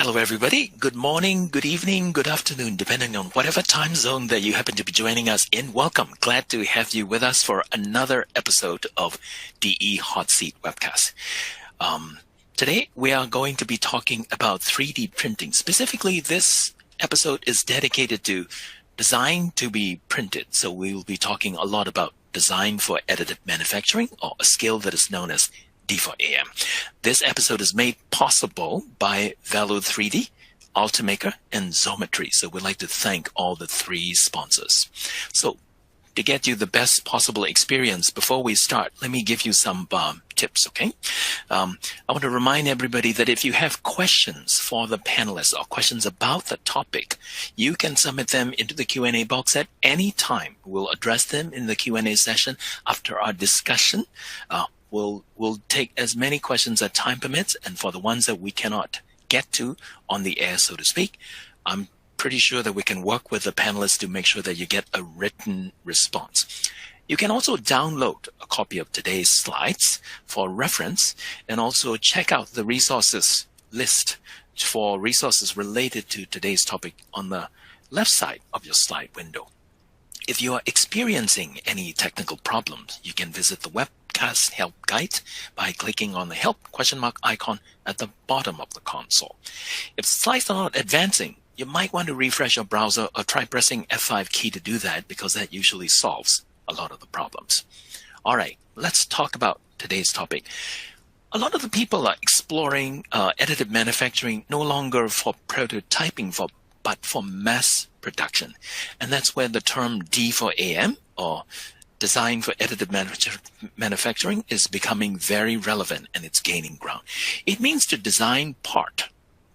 Hello, everybody. Good morning, good evening, good afternoon, depending on whatever time zone that you happen to be joining us in. Welcome. Glad to have you with us for another episode of DE Hot Seat webcast. Today, we are going to be talking about 3D printing. Specifically, this episode is dedicated to design to be printed. So we will be talking a lot about design for additive manufacturing, or a skill that is known as D4AM. This episode is made possible by Vello 3D, Ultimaker, and Xometry. So we'd like to thank all the three sponsors. So to get you the best possible experience, before we start, let me give you some tips, okay? I want to remind everybody that if you have questions for the panelists or questions about the topic, you can submit them into the Q&A box at any time. We'll address them in the Q&A session after our discussion. We'll take as many questions as time permits, and for the ones that we cannot get to on the air, so to speak, I'm pretty sure that we can work with the panelists to make sure that you get a written response. You can also download a copy of today's slides for reference, and also check out the resources list for resources related to today's topic on the left side of your slide window. If you are experiencing any technical problems, you can visit the webcast help guide by clicking on the help ? Icon at the bottom of the console. If slides are not advancing, you might want to refresh your browser or try pressing F5 key to do that, because that usually solves a lot of the problems. All right, let's talk about today's topic. A lot of the people are exploring additive manufacturing no longer for prototyping, but for mass production. And that's where the term D4AM, or design for additive manufacturing, is becoming very relevant, and it's gaining ground. It means to design part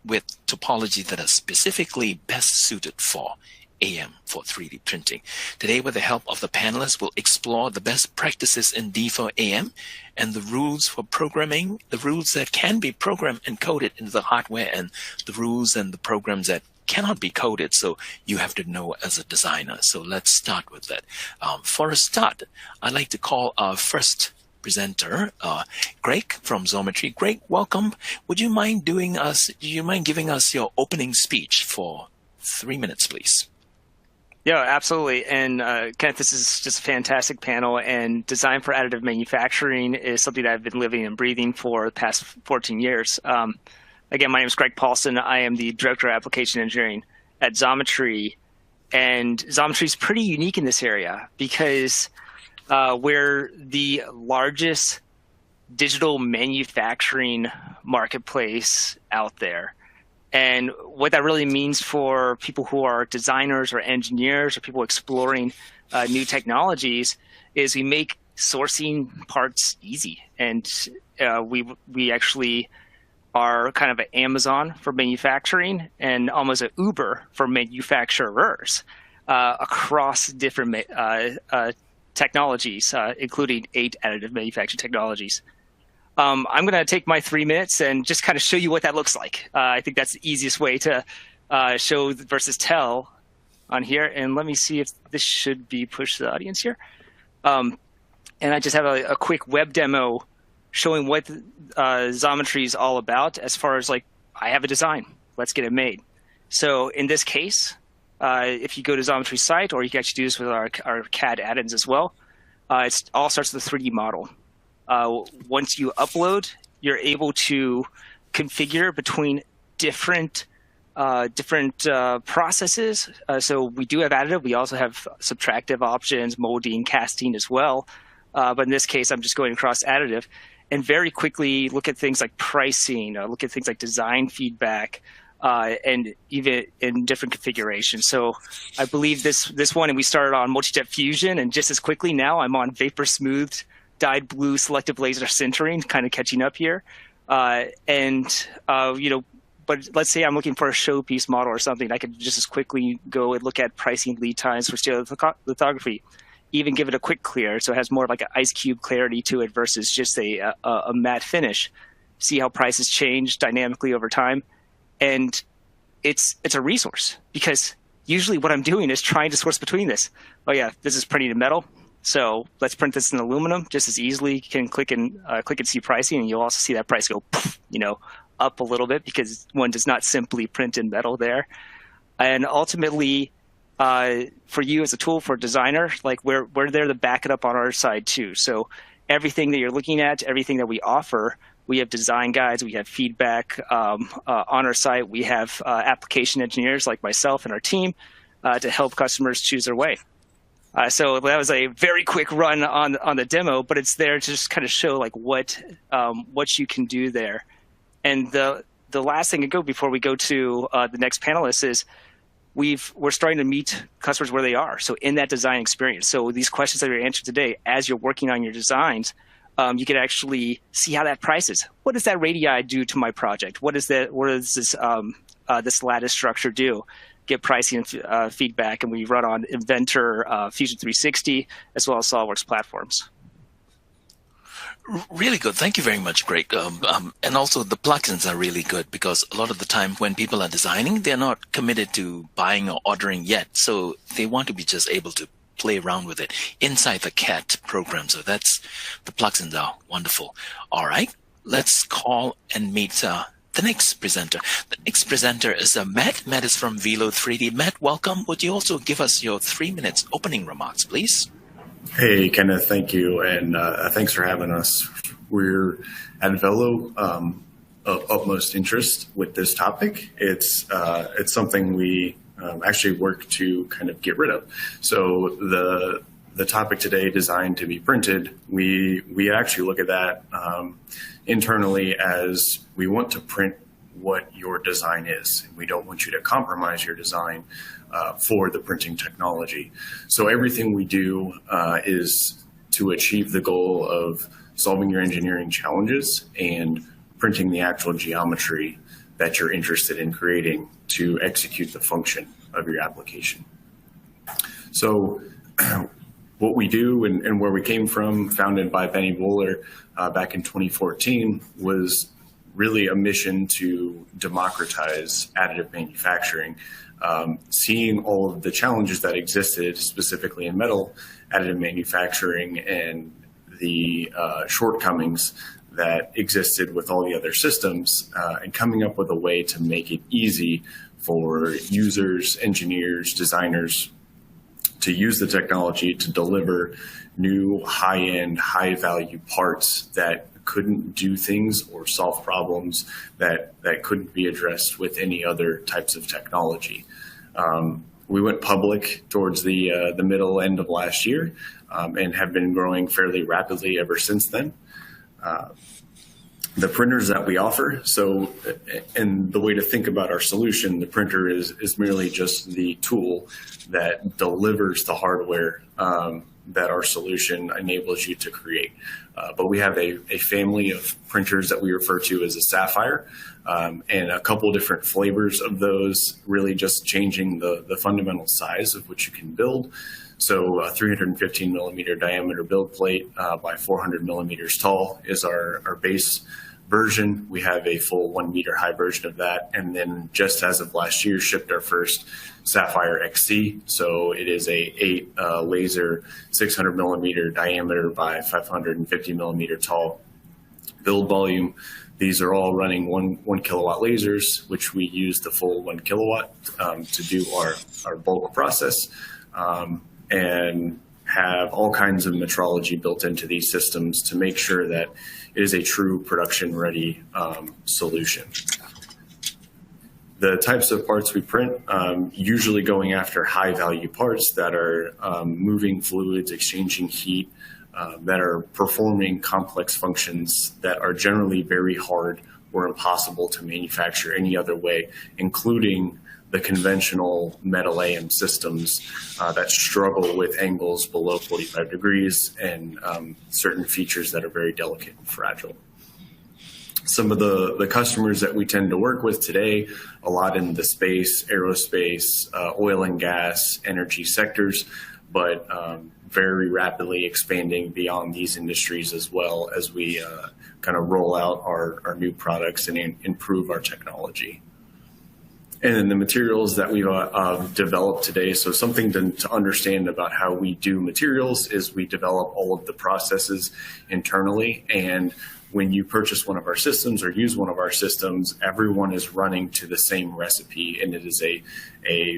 with topology that are specifically best suited for AM, for 3D printing. Today, with the help of the panelists, we'll explore the best practices in D4AM and the rules for programming, the rules that can be programmed and coded into the hardware, and the rules and the programs that cannot be coded, so you have to know as a designer. So let's start with that. For a start, I'd like to call our first presenter, Greg from Xometry. Greg, welcome. Would you mind giving us your opening speech for 3 minutes, please? Yeah, absolutely. And Kenneth, this is just a fantastic panel, and design for additive manufacturing is something that I've been living and breathing for the past 14 years. Again, my name is Greg Paulson. I am the Director of Application Engineering at Xometry. And Xometry is pretty unique in this area because we're the largest digital manufacturing marketplace out there. And what that really means for people who are designers or engineers or people exploring new technologies is we make sourcing parts easy. And we actually are kind of an Amazon for manufacturing and almost an Uber for manufacturers across different technologies, including 8 additive manufacturing technologies. I'm going to take my 3 minutes and just kind of show you what that looks like. I think that's the easiest way to show versus tell on here. And let me see if this should be pushed to the audience here. And I just have a quick web demo showing what Xometry is all about, as far as like, I have a design, let's get it made. So in this case, if you go to Xometry's site, or you can actually do this with our CAD add-ins as well, it all starts with a 3D model. Once you upload, you're able to configure between different processes. So we do have additive. We also have subtractive options, molding, casting as well. But in this case, I'm just going across additive, and very quickly look at things like pricing, look at things like design feedback, and even in different configurations. So I believe this one, and we started on multi-jet fusion, and just as quickly now I'm on vapor smoothed, dyed blue selective laser sintering, kind of catching up here. But let's say I'm looking for a showpiece model or something, I could just as quickly go and look at pricing, lead times for stereolithography, even give it a quick clear, so it has more of like an ice cube clarity to it versus just a matte finish. See how prices change dynamically over time. And it's a resource, because usually what I'm doing is trying to source between this. Oh yeah, this is printing in metal. So let's print this in aluminum just as easily. You can click and see pricing, and you'll also see that price go, up a little bit because one does not simply print in metal there. And ultimately, for you as a tool for a designer, like we're there to back it up on our side too. So everything that you're looking at, everything that we offer, we have design guides, we have feedback on our site. We have application engineers like myself and our team to help customers choose their way. So that was a very quick run on the demo, but it's there to just kind of show like what you can do there. And the last thing to go before we go to the next panelist is we're starting to meet customers where they are. So in that design experience. So these questions that you're answering today, as you're working on your designs, you can actually see how that prices. What does that radii do to my project? What does this this lattice structure do? Get pricing and feedback, and we run on Inventor, Fusion 360, as well as SolidWorks platforms. Really good. Thank you very much, Greg. And also the plugins are really good because a lot of the time when people are designing, they're not committed to buying or ordering yet. So they want to be just able to play around with it inside the CAD program. So the plugins are wonderful. All right, let's call and meet the next presenter. The next presenter is Matt. Matt is from Vello 3D. Matt, welcome. Would you also give us your 3 minutes opening remarks, please? Hey, Kenneth, thank you. And thanks for having us. We're at Vello of utmost interest with this topic. It's something we actually work to kind of get rid of. So the topic today, designed to be printed, we actually look at that internally as we want to print what your design is. We don't want you to compromise your design for the printing technology. So everything we do is to achieve the goal of solving your engineering challenges and printing the actual geometry that you're interested in creating to execute the function of your application. So what we do and where we came from, founded by Benny Bowler back in 2014, was really a mission to democratize additive manufacturing, seeing all of the challenges that existed specifically in metal additive manufacturing and the shortcomings that existed with all the other systems, and coming up with a way to make it easy for users, engineers, designers to use the technology to deliver new high-end, high-value parts that couldn't do things or solve problems that couldn't be addressed with any other types of technology. We went public towards the middle end of last year and have been growing fairly rapidly ever since then. The printers that we offer, and the way to think about our solution, the printer is merely just the tool that delivers the hardware that our solution enables you to create. But we have a family of printers that we refer to as a Sapphire, and a couple different flavors of those, really just changing the fundamental size of which you can build. So a 315 millimeter diameter build plate by 400 millimeters tall is our base version. We have a full 1 meter high version of that. And then just as of last year, shipped our first Sapphire XC. So it is a 8 laser 600 millimeter diameter by 550 millimeter tall build volume. These are all running one kilowatt lasers, which we use the full 1 kilowatt to do our bulk process. And have all kinds of metrology built into these systems to make sure that it is a true production-ready solution. The types of parts we print, usually going after high-value parts that are moving fluids, exchanging heat, that are performing complex functions that are generally very hard or impossible to manufacture any other way, including the conventional metal AM systems that struggle with angles below 45 degrees and certain features that are very delicate and fragile. Some of the customers that we tend to work with today, a lot in the space, aerospace, oil and gas, energy sectors, but very rapidly expanding beyond these industries as well as we kind of roll out our new products and improve our technology. And then the materials that we've developed today, so something to understand about how we do materials is we develop all of the processes internally, and when you purchase one of our systems or use one of our systems, everyone is running to the same recipe, and it is a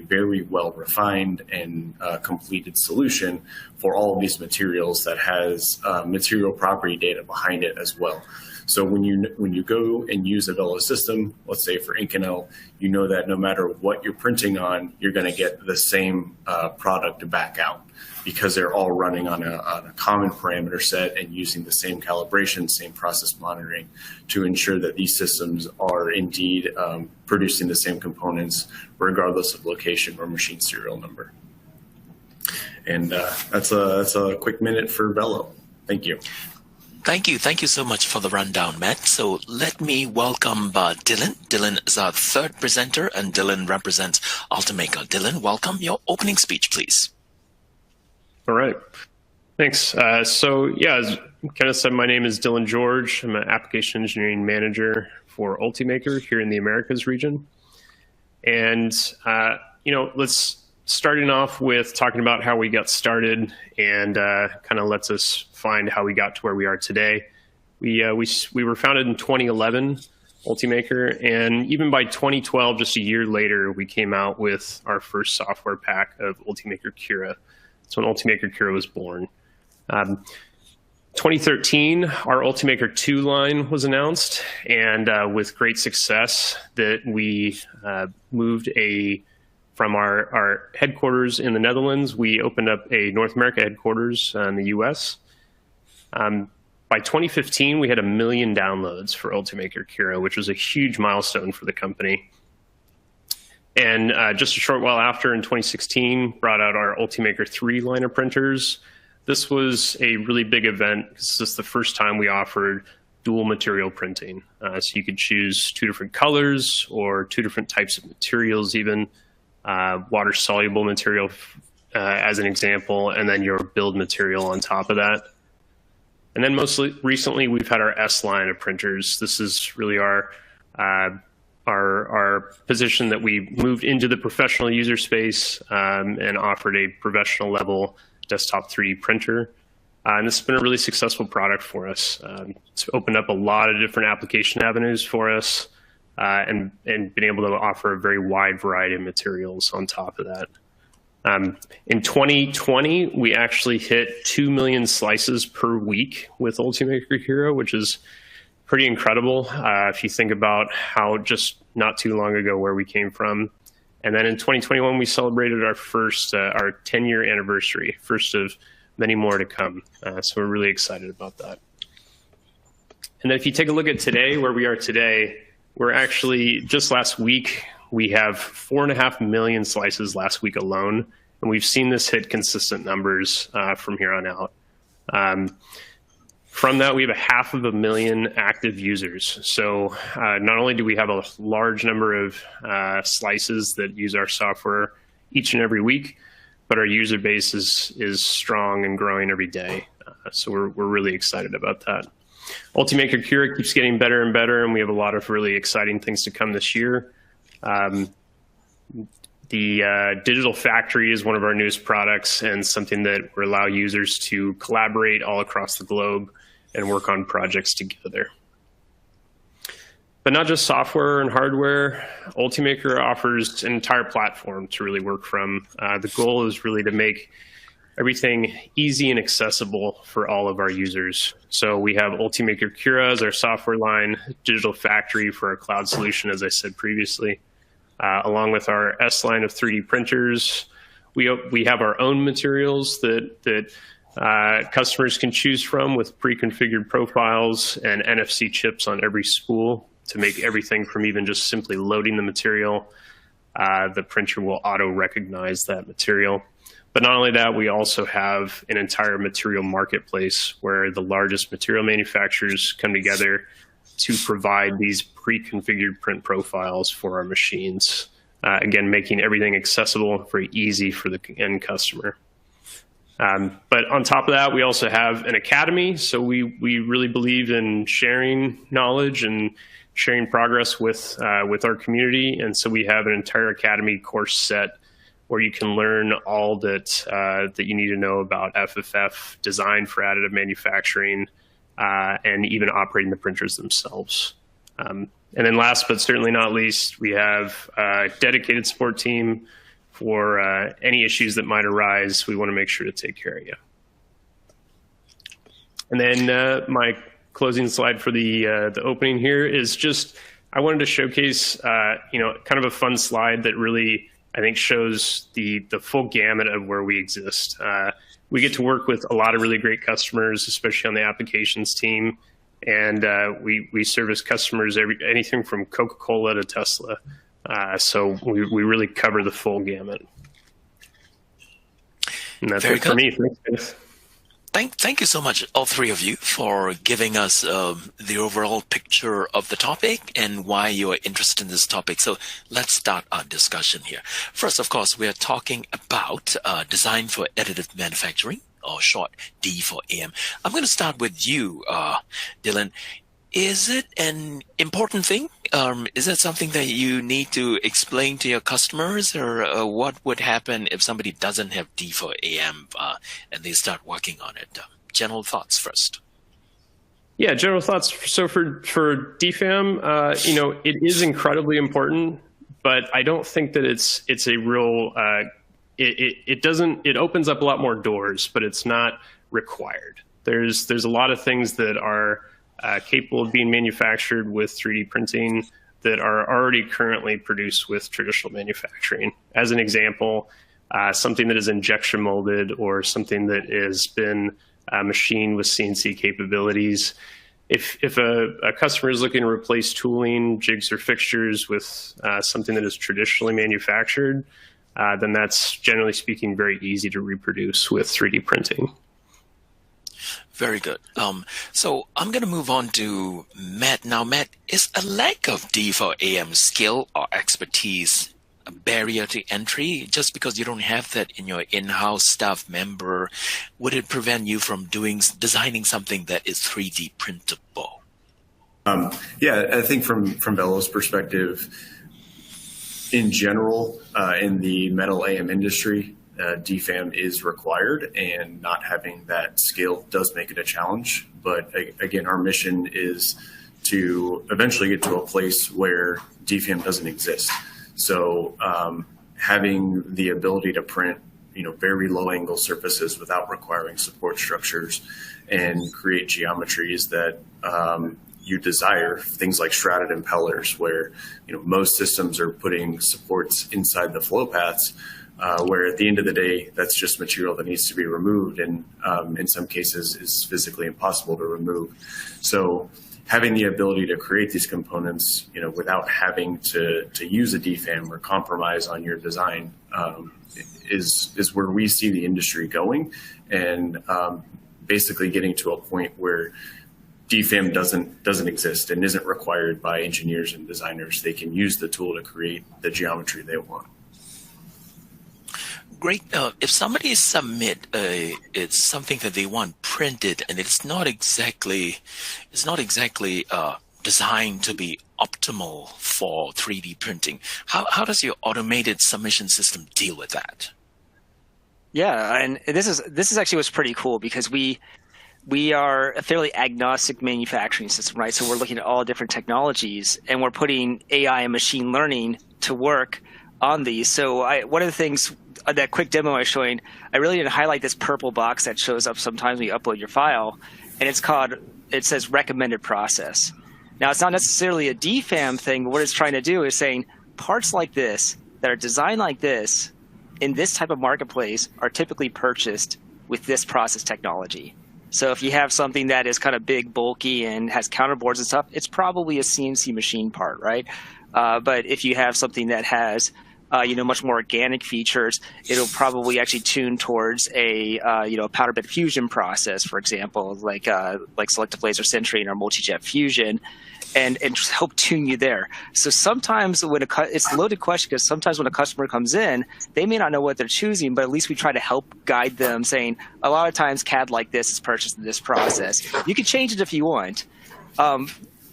very well refined and completed solution for all of these materials that has material property data behind it as well. So when you go and use a Vello system, let's say for Inconel, you know that no matter what you're printing on, you're going to get the same product back out, because they're all running on a common parameter set and using the same calibration, same process monitoring to ensure that these systems are indeed producing the same components regardless of location or machine serial number. And that's a quick minute for Vello. Thank you. Thank you. Thank you so much for the rundown, Matt. So let me welcome Dylan. Dylan is our third presenter, and Dylan represents Ultimaker. Dylan, welcome. Your opening speech, please. All right. Thanks. So yeah, as Kenneth said, my name is Dylan George. I'm an application engineering manager for Ultimaker here in the Americas region. And, let's starting off with talking about how we got started, and kind of lets us find how we got to where we are today. We were founded in 2011, Ultimaker, and even by 2012, just a year later, we came out with our first software pack of Ultimaker Cura. That's when Ultimaker Cura was born. 2013, our Ultimaker 2 line was announced, and with great success that we moved from our headquarters in the Netherlands, we opened up a North America headquarters in the US. By 2015, we had 1 million downloads for Ultimaker Cura, which was a huge milestone for the company. And just a short while after, in 2016, brought out our Ultimaker 3 line of printers. This was a really big event because this is the first time we offered dual material printing. So you could choose 2 different colors or 2 different types of materials even. Water-soluble material as an example, and then your build material on top of that. And then most recently, we've had our S line of printers. This is really our position that we moved into the professional user space and offered a professional level desktop 3D printer. And this has been a really successful product for us. It's opened up a lot of different application avenues for us. And been able to offer a very wide variety of materials on top of that. In 2020, we actually hit 2 million slices per week with Ultimaker Cura, which is pretty incredible if you think about how just not too long ago where we came from. And then in 2021, we celebrated our 10-year anniversary, first of many more to come. So we're really excited about that. And then if you take a look at today, where we are today, we're actually, just last week, we have 4.5 million slices last week alone, and we've seen this hit consistent numbers from here on out. From that, we have 500,000 active users. So not only do we have a large number of slices that use our software each and every week, but our user base is strong and growing every day. So we're really excited about that. Ultimaker Cura keeps getting better and better, and we have a lot of really exciting things to come this year. The Digital Factory is one of our newest products and something that will allow users to collaborate all across the globe and work on projects together. But not just software and hardware, Ultimaker offers an entire platform to really work from. The goal is really to make everything easy and accessible for all of our users. So we have Ultimaker Cura as our software line, Digital Factory for our cloud solution, as I said previously, along with our S line of 3D printers. We have our own materials that customers can choose from with pre-configured profiles and NFC chips on every spool to make everything from even just simply loading the material. The printer will auto-recognize that material. But not only that, we also have an entire material marketplace where the largest material manufacturers come together to provide these pre-configured print profiles for our machines. Again, making everything accessible, very easy for the end customer. But on top of that, we also have an academy. So we really believe in sharing knowledge and sharing progress with our community. And so we have an entire academy course set where you can learn all that you need to know about FFF, design for additive manufacturing, and even operating the printers themselves. And then last but certainly not least, we have a dedicated support team for any issues that might arise. We want to make sure to take care of you. And then my closing slide for the opening here is just, I wanted to showcase, kind of a fun slide that really, I think, shows the full gamut of where we exist. We get to work with a lot of really great customers, especially on the applications team. And we service customers anything from Coca-Cola to Tesla. So we really cover the full gamut. And that's Very it for good. me. Thanks, guys. Thank you so much, all three of you, for giving us the overall picture of the topic and why you are interested in this topic. So let's start our discussion here. First, of course, we are talking about design for additive manufacturing, or short D for AM. I'm going to start with you, Dylan. Is it an important thing? Is it something that you need to explain to your customers, or what would happen if somebody doesn't have D for AM and they start working on it? General thoughts first. Yeah, general thoughts. So for DFAM, it is incredibly important, but I don't think that it's a real. It opens up a lot more doors, but it's not required. There's a lot of things that are capable of being manufactured with 3D printing that are already currently produced with traditional manufacturing. As an example, something that is injection molded or something that has been machined with CNC capabilities. If a customer is looking to replace tooling, jigs, or fixtures with something that is traditionally manufactured, then that's, generally speaking, very easy to reproduce with 3D printing. Very good. So I'm going to move on to Matt. Now, Matt, is a lack of D for AM skill or expertise a barrier to entry? Just because you don't have that in your in-house staff member, would it prevent you from designing something that is 3D printable? Yeah, I think from Vello's perspective, in general, in the metal AM industry, DFAM is required, and not having that skill does make it a challenge. But again, our mission is to eventually get to a place where DFAM doesn't exist. So having the ability to print, very low angle surfaces without requiring support structures and create geometries that you desire, things like shrouded impellers, where most systems are putting supports inside the flow paths. Where at the end of the day, that's just material that needs to be removed, and in some cases is physically impossible to remove. So having the ability to create these components, without having to use a DFAM or compromise on your design, is where we see the industry going, and basically getting to a point where DFAM doesn't exist and isn't required by engineers and designers. They can use the tool to create the geometry they want. Great. If somebody submit it's something that they want printed and it's not exactly designed to be optimal for 3D printing, how does your automated submission system deal with that? Yeah, and this is actually what's pretty cool, because we are a fairly agnostic manufacturing system, right? So we're looking at all different technologies, and we're putting AI and machine learning to work on these. So one of the things, that quick demo I was showing, I really didn't highlight this purple box that shows up sometimes when you upload your file, and it says recommended process. Now, it's not necessarily a DFAM thing, but what it's trying to do is saying parts like this that are designed like this in this type of marketplace are typically purchased with this process technology. So if you have something that is kind of big, bulky, and has counterboards and stuff, it's probably a CNC machine part, right? But if you have something that has much more organic features, it'll probably actually tune towards a powder bed fusion process, for example, like selective laser sintering or multi-jet fusion, and just help tune you there. So sometimes it's a loaded question, because sometimes when a customer comes in, they may not know what they're choosing, but at least we try to help guide them, saying a lot of times CAD like this is purchased in this process. You can change it if you want.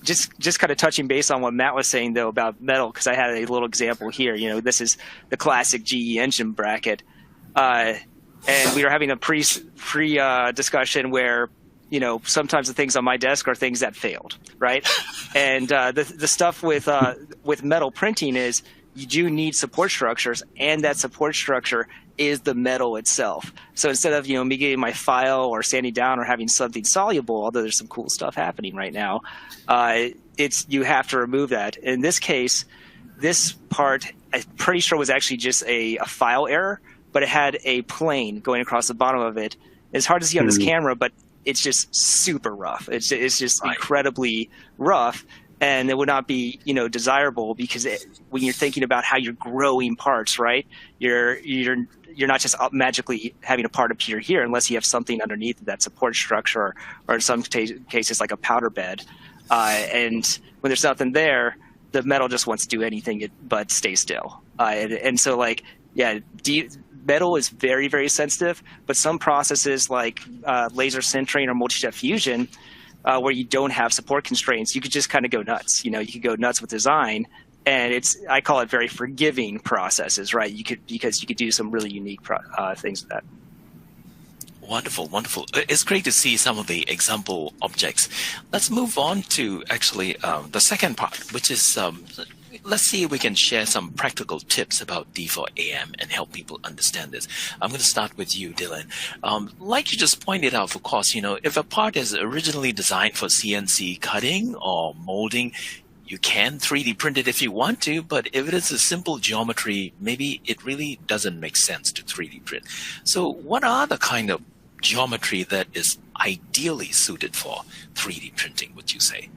Just kind of touching base on what Matt was saying, though, about metal, because I had a little example here. This is the classic GE engine bracket. And we were having a pre discussion where, sometimes the things on my desk are things that failed, right? And the stuff with metal printing is you do need support structures, and that support structure is the metal itself. So instead of me getting my file or sanding down or having something soluble, although there's some cool stuff happening right now, you have to remove that. In this case, this part I'm pretty sure was actually just a file error, but it had a plane going across the bottom of it. It's hard to see on this camera, but it's just super rough. It's just incredibly rough. And it would not be, desirable because when you're thinking about how you're growing parts, right? You're not just magically having a part appear here unless you have something underneath that support structure, or in some cases like a powder bed. And when there's nothing there, the metal just wants to do anything but stay still. And so, metal is very, very sensitive. But some processes like laser sintering or multi-step fusion, where you don't have support constraints, you could just kind of go nuts. You could go nuts with design, and I call it very forgiving processes, right? Because you could do some really unique things with that. Wonderful, wonderful. It's great to see some of the example objects. Let's move on to actually the second part, which is let's see if we can share some practical tips about D4AM and help people understand this. I'm going to start with you, Dylan. Like you just pointed out, of course, if a part is originally designed for CNC cutting or molding, you can 3D print it if you want to, but if it is a simple geometry, maybe it really doesn't make sense to 3D print. So what are the kind of geometry that is ideally suited for 3D printing, would you say?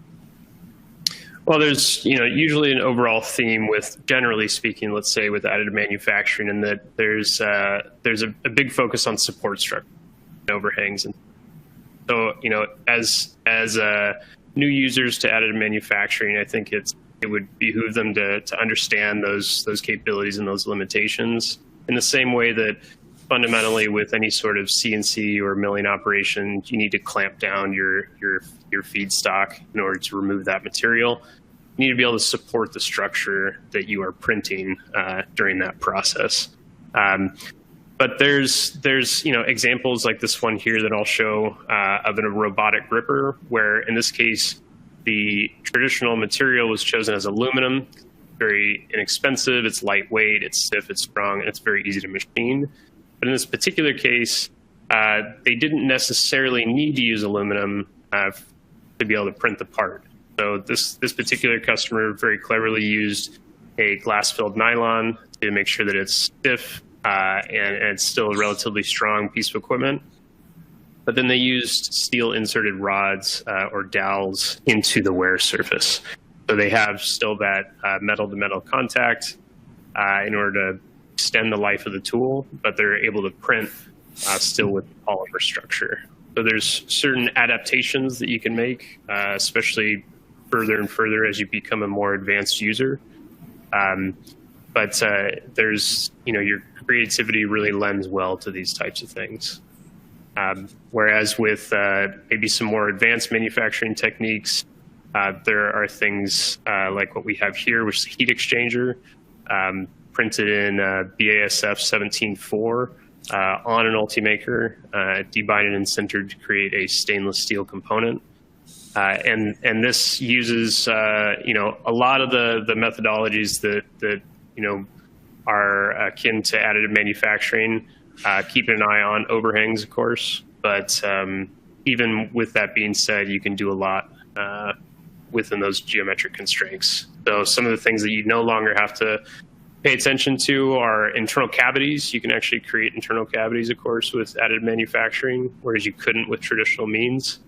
Well, there's usually an overall theme with, generally speaking, let's say with additive manufacturing, in that there's a big focus on support structure, overhangs, and so as new users to additive manufacturing, I think it would behoove them to understand those capabilities and those limitations in the same way that fundamentally with any sort of CNC or milling operation, you need to clamp down your feedstock in order to remove that material. You need to be able to support the structure that you are printing during that process. But there's examples like this one here that I'll show of a robotic gripper, where in this case the traditional material was chosen as aluminum. Very inexpensive, it's lightweight, it's stiff, it's strong, and it's very easy to machine. But in this particular case, they didn't necessarily need to use aluminum to be able to print the part. So this particular customer very cleverly used a glass-filled nylon to make sure that it's stiff and it's still a relatively strong piece of equipment. But then they used steel-inserted rods or dowels into the wear surface. So they have still that metal-to-metal contact in order to extend the life of the tool, but they're able to print still with polymer structure. So there's certain adaptations that you can make, especially further and further as you become a more advanced user. But there's, your creativity really lends well to these types of things. Whereas with maybe some more advanced manufacturing techniques, there are things like what we have here, which is a heat exchanger, printed in BASF 17.4 on an Ultimaker, debinded and sintered to create a stainless steel component. And this uses a lot of the methodologies that are akin to additive manufacturing, keeping an eye on overhangs, of course. But even with that being said, you can do a lot within those geometric constraints. So some of the things that you no longer have to pay attention to are internal cavities. You can actually create internal cavities, of course, with additive manufacturing, whereas you couldn't with traditional means.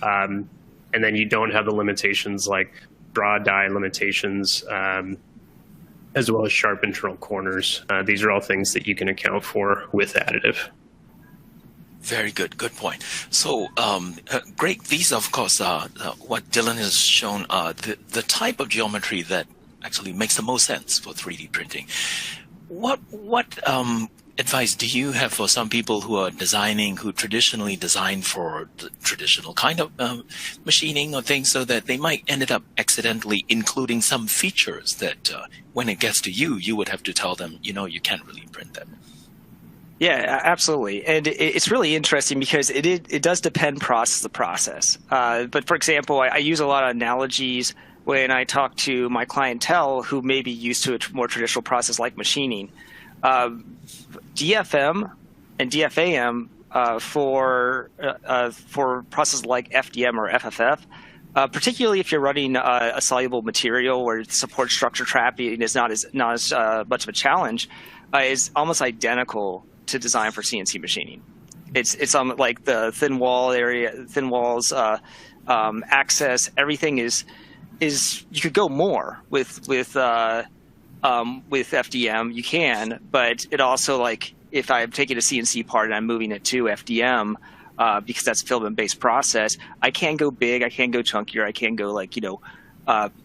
And then you don't have the limitations like draw die limitations, as well as sharp internal corners. These are all things that you can account for with additive. Very good. Good point. So, great. These, of course, what Dylan has shown, the type of geometry that actually makes the most sense for 3D printing. What advice do you have for some people who are who traditionally design for the traditional kind of machining or things, so that they might end up accidentally including some features that when it gets to you would have to tell them, you can't really print them? Yeah, absolutely. And it's really interesting because it does depend process to process. But for example, I use a lot of analogies when I talk to my clientele who may be used to a more traditional process like machining. DFM and DFAM for processes like FDM or FFF, particularly if you're running a soluble material where support structure trapping is not as much of a challenge, is almost identical to design for CNC machining. It's like the thin wall area, thin walls, access. Everything is you could go more with FDM. You can, but it also, like, if I'm taking a CNC part and I'm moving it to FDM, because that's a filament-based process, I can go big, I can go chunkier, I can go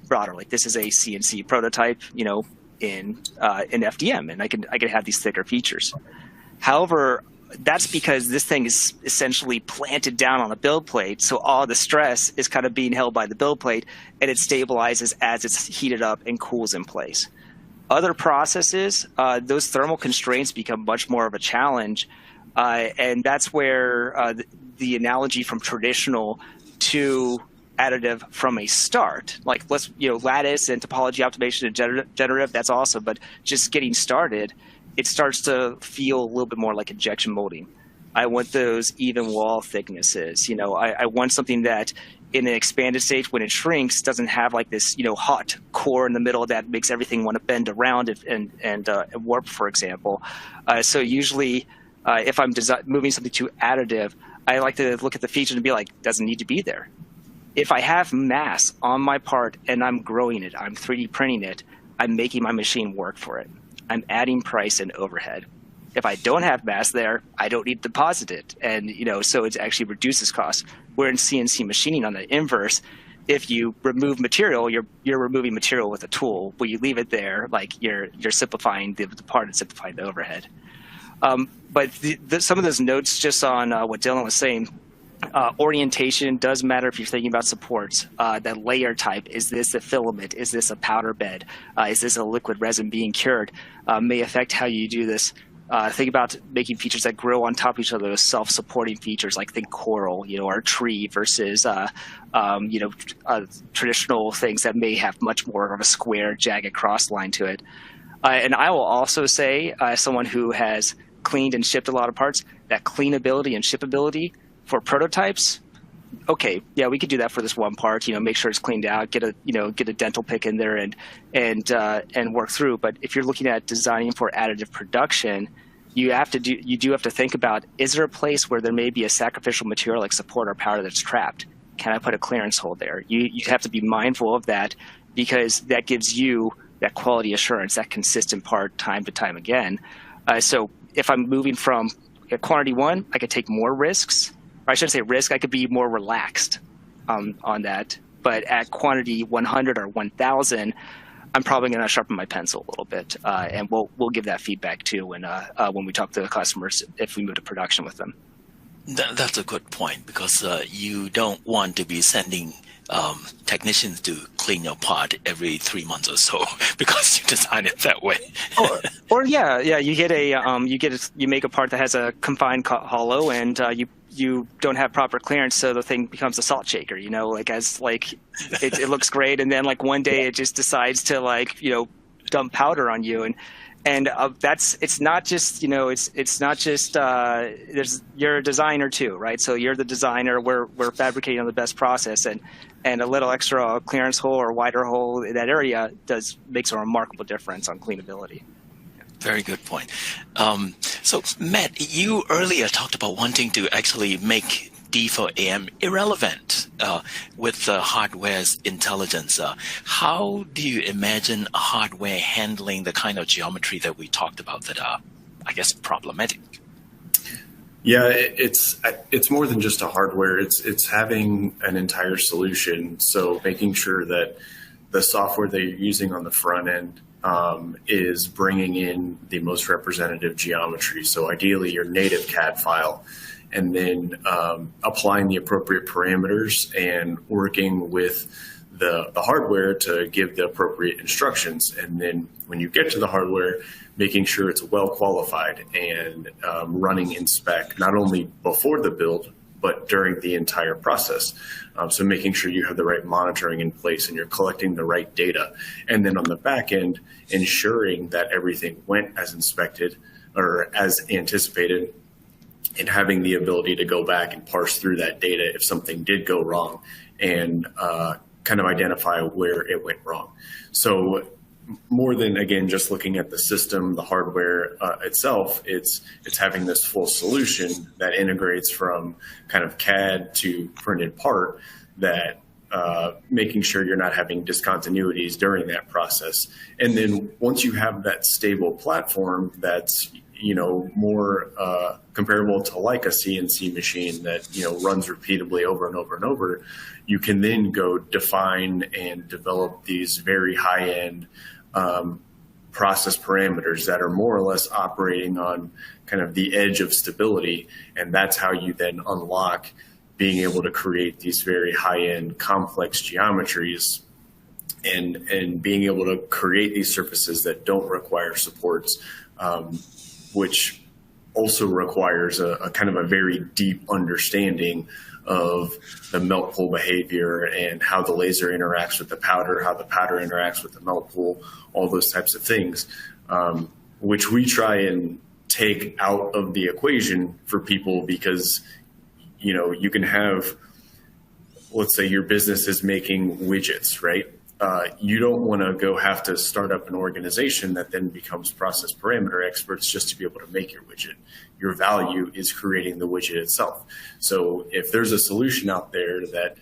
broader. Like, this is a CNC prototype, in FDM, and I can have these thicker features. However, that's because this thing is essentially planted down on a build plate, so all the stress is kind of being held by the build plate, and it stabilizes as it's heated up and cools in place. Other processes, those thermal constraints become much more of a challenge, and that's where the analogy from traditional to additive from a start, like lattice and topology optimization and generative, that's awesome, but just getting started, it starts to feel a little bit more like injection molding. I want those even wall thicknesses. I want something that in an expanded stage, when it shrinks, doesn't have like this, hot core in the middle that makes everything want to bend around and warp, for example. So usually, if I'm moving something to additive, I like to look at the feature and be like, doesn't need to be there. If I have mass on my part and I'm growing it, I'm 3D printing it, I'm making my machine work for it. I'm adding price and overhead. If I don't have mass there, I don't need to deposit it. And, so it actually reduces costs. Where in CNC machining, on the inverse, if you remove material, you're removing material with a tool. When you leave it there, like you're simplifying the part and simplifying the overhead. But some of those notes just on what Dylan was saying, orientation does matter if you're thinking about supports. The layer type, is this a filament? Is this a powder bed? Is this a liquid resin being cured? May affect how you do this. Think about making features that grow on top of each other, those self-supporting features, like think coral, or tree versus, traditional things that may have much more of a square, jagged cross line to it. And I will also say, as someone who has cleaned and shipped a lot of parts, that cleanability and shippability for prototypes, okay, yeah, we could do that for this one part. Make sure it's cleaned out, get a dental pick in there, and work through. But if you're looking at designing for additive production, you do have to think about, is there a place where there may be a sacrificial material like support or powder that's trapped? Can I put a clearance hole there? You have to be mindful of that, because that gives you that quality assurance, that consistent part time to time again. So if I'm moving from quantity 1, I could take more risks. Or I shouldn't say risk, I could be more relaxed on that. But at quantity 100 or 1,000, I'm probably going to sharpen my pencil a little bit, and we'll give that feedback too when we talk to the customers if we move to production with them. That's a good point, because you don't want to be sending technicians to clean your part every 3 months or so because you design it that way. or yeah, you make a part that has a confined hollow, and you don't have proper clearance, so the thing becomes a salt shaker. It looks great, and then one day it just decides to dump powder on you, and it's not just you're a designer too, right? So you're the designer. We're fabricating on the best process, and a little extra clearance hole or wider hole in that area makes a remarkable difference on cleanability. Very good point. So Matt, you earlier talked about wanting to actually make D for AM irrelevant with hardware's intelligence. How do you imagine hardware handling the kind of geometry that we talked about that are, I guess, problematic? Yeah, it's more than just a hardware. It's having an entire solution. So making sure that the software that you're using on the front end is bringing in the most representative geometry. So ideally your native CAD file, and then applying the appropriate parameters and working with the hardware to give the appropriate instructions. And then when you get to the hardware, making sure it's well qualified and running in spec, not only before the build, but during the entire process. So making sure you have the right monitoring in place and you're collecting the right data. And then on the back end, ensuring that everything went as inspected or as anticipated, and having the ability to go back and parse through that data if something did go wrong and kind of identify where it went wrong. So more than, again, just looking at the system, the hardware itself, it's having this full solution that integrates from kind of CAD to printed part, that making sure you're not having discontinuities during that process. And then once you have that stable platform that's, more comparable to like a CNC machine that, runs repeatably over and over and over, you can then go define and develop these very high-end process parameters that are more or less operating on kind of the edge of stability. And that's how you then unlock being able to create these very high-end complex geometries and being able to create these surfaces that don't require supports, which also requires a kind of a very deep understanding of the melt pool behavior and how the laser interacts with the powder, how the powder interacts with the melt pool, all those types of things, which we try and take out of the equation for people because, you can have, let's say your business is making widgets, right? You don't want to go have to start up an organization that then becomes process parameter experts just to be able to make your widget. Your value is creating the widget itself. So if there's a solution out there that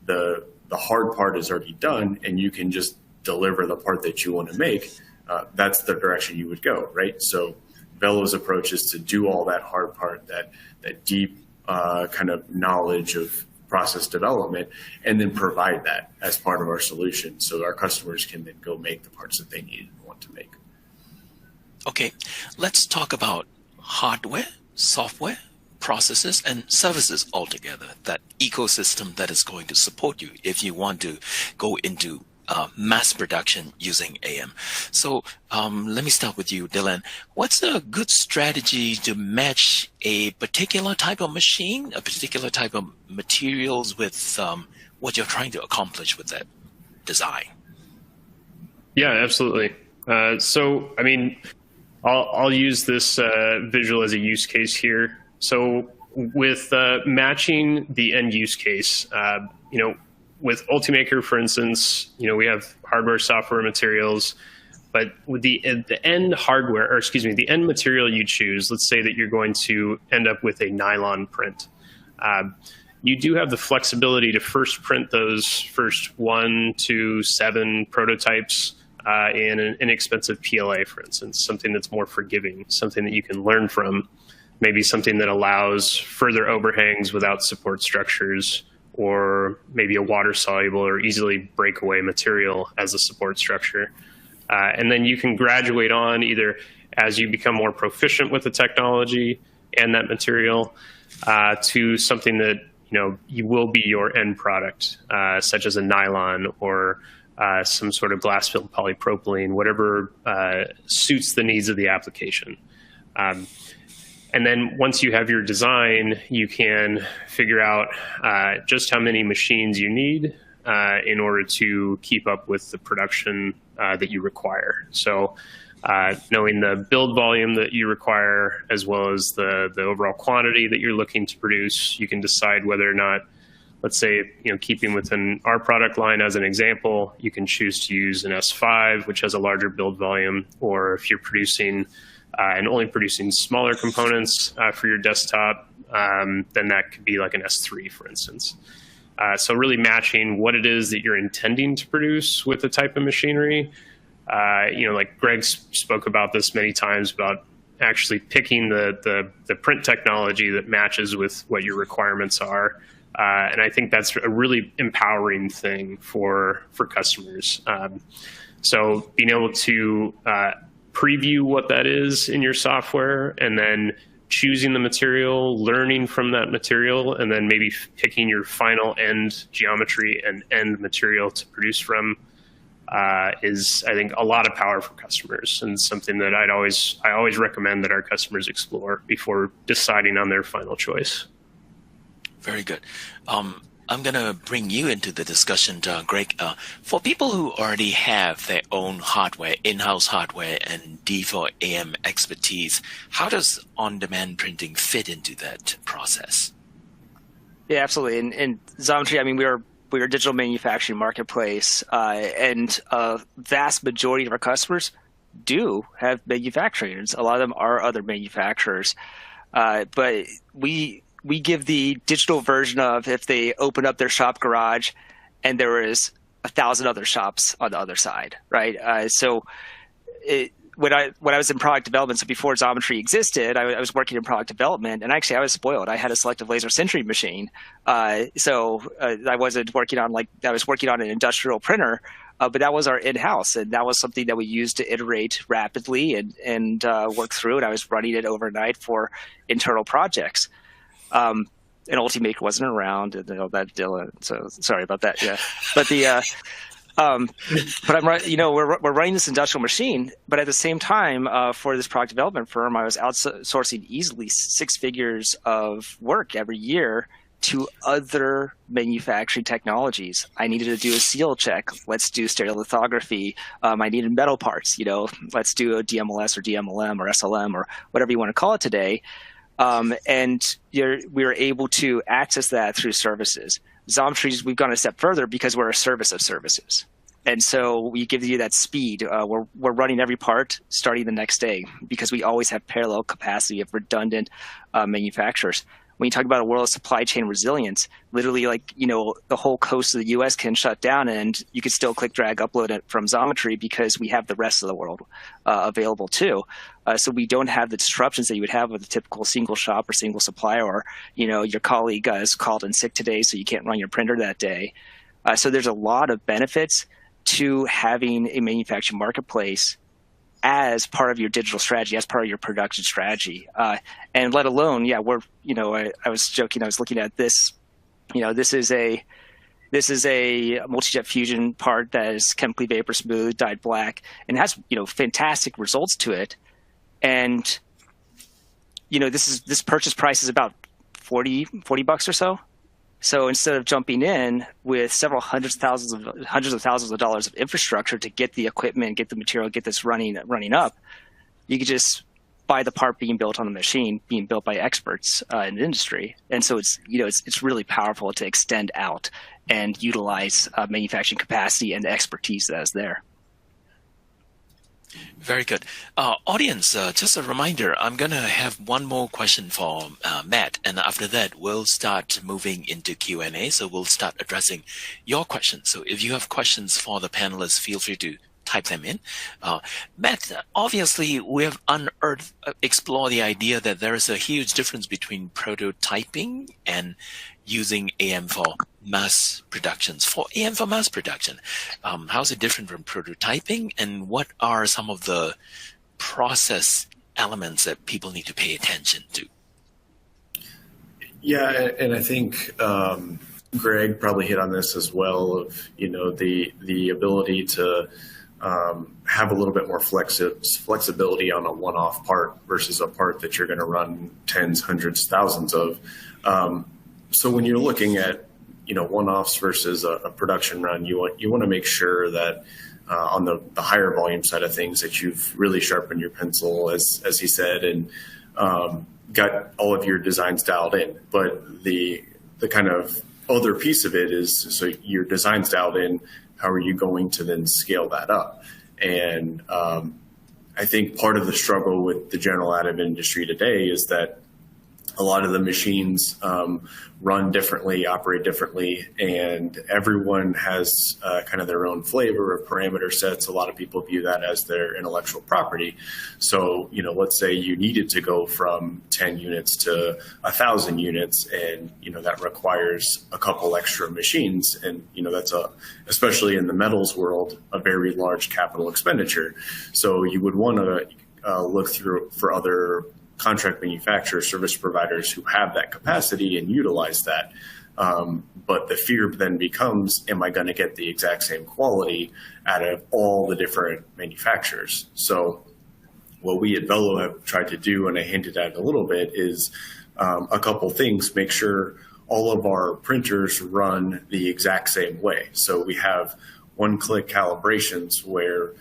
the hard part is already done and you can just deliver the part that you want to make, that's the direction you would go, right? So Vello's approach is to do all that hard part, that deep kind of knowledge of process development, and then provide that as part of our solution so our customers can then go make the parts that they need and want to make. Okay, let's talk about hardware, software, processes, and services altogether, that ecosystem that is going to support you if you want to go into mass production using AM. So let me start with you, Dylan. What's a good strategy to match a particular type of machine, a particular type of materials with what you're trying to accomplish with that design? Yeah, absolutely. So, I'll use this visual as a use case here. So with matching the end use case, with Ultimaker, for instance, we have hardware, software, materials, but with the end hardware, or excuse me, the end material you choose, let's say that you're going to end up with a nylon print. You do have the flexibility to first print those first 1 to 7 prototypes in an inexpensive PLA, for instance, something that's more forgiving, something that you can learn from, maybe something that allows further overhangs without support structures, or maybe a water-soluble or easily breakaway material as a support structure. And then you can graduate on either as you become more proficient with the technology and that material to something that you will be your end product, such as a nylon or some sort of glass-filled polypropylene, whatever suits the needs of the application. And then once you have your design, you can figure out just how many machines you need in order to keep up with the production that you require. So knowing the build volume that you require, as well as the overall quantity that you're looking to produce, you can decide whether or not, let's say, keeping within our product line as an example, you can choose to use an S5, which has a larger build volume, or if you're producing and only producing smaller components for your desktop, then that could be like an S3, for instance. So really matching what it is that you're intending to produce with the type of machinery. Like Greg spoke about this many times, about actually picking the print technology that matches with what your requirements are. And I think that's a really empowering thing for customers. So being able to preview what that is in your software and then choosing the material, learning from that material, and then maybe picking your final end geometry and end material to produce from is, I think, a lot of power for customers, and something that I always recommend that our customers explore before deciding on their final choice. Very good. I'm going to bring you into the discussion, Greg. For people who already have their own hardware, in-house hardware, and DIV or AM expertise, how does on-demand printing fit into that process? Yeah, absolutely. And Xometry, I mean, we're a digital manufacturing marketplace, and a vast majority of our customers do have manufacturers. A lot of them are other manufacturers, but we give the digital version of if they open up their shop garage and there is 1,000 other shops on the other side, right? When I was in product development, so before Xometry existed, I was working in product development, and actually I was spoiled. I had a selective laser sintering machine, so I wasn't working on I was working on an industrial printer, but that was our in-house, and that was something that we used to iterate rapidly and work through. And I was running it overnight for internal projects. And Ultimaker wasn't around, and all that. So sorry about that. Yeah, but but I'm right. We're running this industrial machine, but at the same time, for this product development firm, I was outsourcing easily 6 figures of work every year to other manufacturing technologies. I needed to do a seal check. Let's do stereolithography. I needed metal parts. Let's do a DMLS or DMLM or SLM or whatever you want to call it today. And we were able to access that through services. Xometry, we've gone a step further because we're a service of services. And so we give you that speed. We're running every part starting the next day because we always have parallel capacity of redundant manufacturers. When you talk about a world of supply chain resilience, literally the whole coast of the U.S. can shut down and you can still click, drag, upload it from Xometry because we have the rest of the world available too. So we don't have the disruptions that you would have with a typical single shop or single supplier, or your colleague is called in sick today so you can't run your printer that day. So there's a lot of benefits to having a manufacturing marketplace as part of your digital strategy, as part of your production strategy, and let alone, I was joking. I was looking at this. This is a multi-jet fusion part that is chemically vapor smooth, dyed black, and has fantastic results to it. And this purchase price is about $40 or so. So instead of jumping in with several hundreds of thousands of dollars of infrastructure to get the equipment, get the material, get this running up, you could just buy the part being built on the machine, being built by experts in the industry. And so it's really powerful to extend out and utilize manufacturing capacity and the expertise that is there. Very good. Audience, just a reminder, I'm going to have one more question for Matt, and after that, we'll start moving into Q&A, so we'll start addressing your questions. So if you have questions for the panelists, feel free to type them in. Matt, obviously, we have explored the idea that there is a huge difference between prototyping and using AM for mass productions. For AM for mass production, how's it different from prototyping, and what are some of the process elements that people need to pay attention to? Yeah, and I think Greg probably hit on this as well, of the ability to have a little bit more flexibility on a one-off part versus a part that you're going to run tens, hundreds, thousands of. So when you're looking at one-offs versus a production run, you want to make sure that on the higher volume side of things that you've really sharpened your pencil, as he said, and got all of your designs dialed in. But the kind of other piece of it is, so your design's dialed in, how are you going to then scale that up? And I think part of the struggle with the general additive industry today is that a lot of the machines run differently, operate differently, and everyone has kind of their own flavor of parameter sets. A lot of people view that as their intellectual property. So, let's say you needed to go from 10 units to 1,000 units, and, that requires a couple extra machines. And, that's especially in the metals world, a very large capital expenditure. So you would want to look through for other contract manufacturers, service providers who have that capacity and utilize that. But the fear then becomes, am I going to get the exact same quality out of all the different manufacturers? So what we at Vello have tried to do, and I hinted at it a little bit, is a couple things. Make sure all of our printers run the exact same way. So we have one-click calibrations where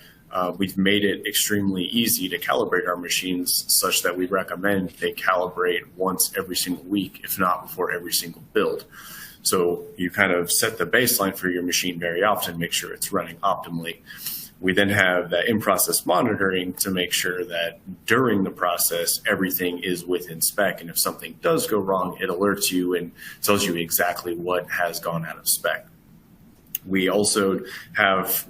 we've made it extremely easy to calibrate our machines such that we recommend they calibrate once every single week, if not before every single build. So you kind of set the baseline for your machine very often, make sure it's running optimally. We then have that in-process monitoring to make sure that during the process, everything is within spec. And if something does go wrong, it alerts you and tells you exactly what has gone out of spec. We also have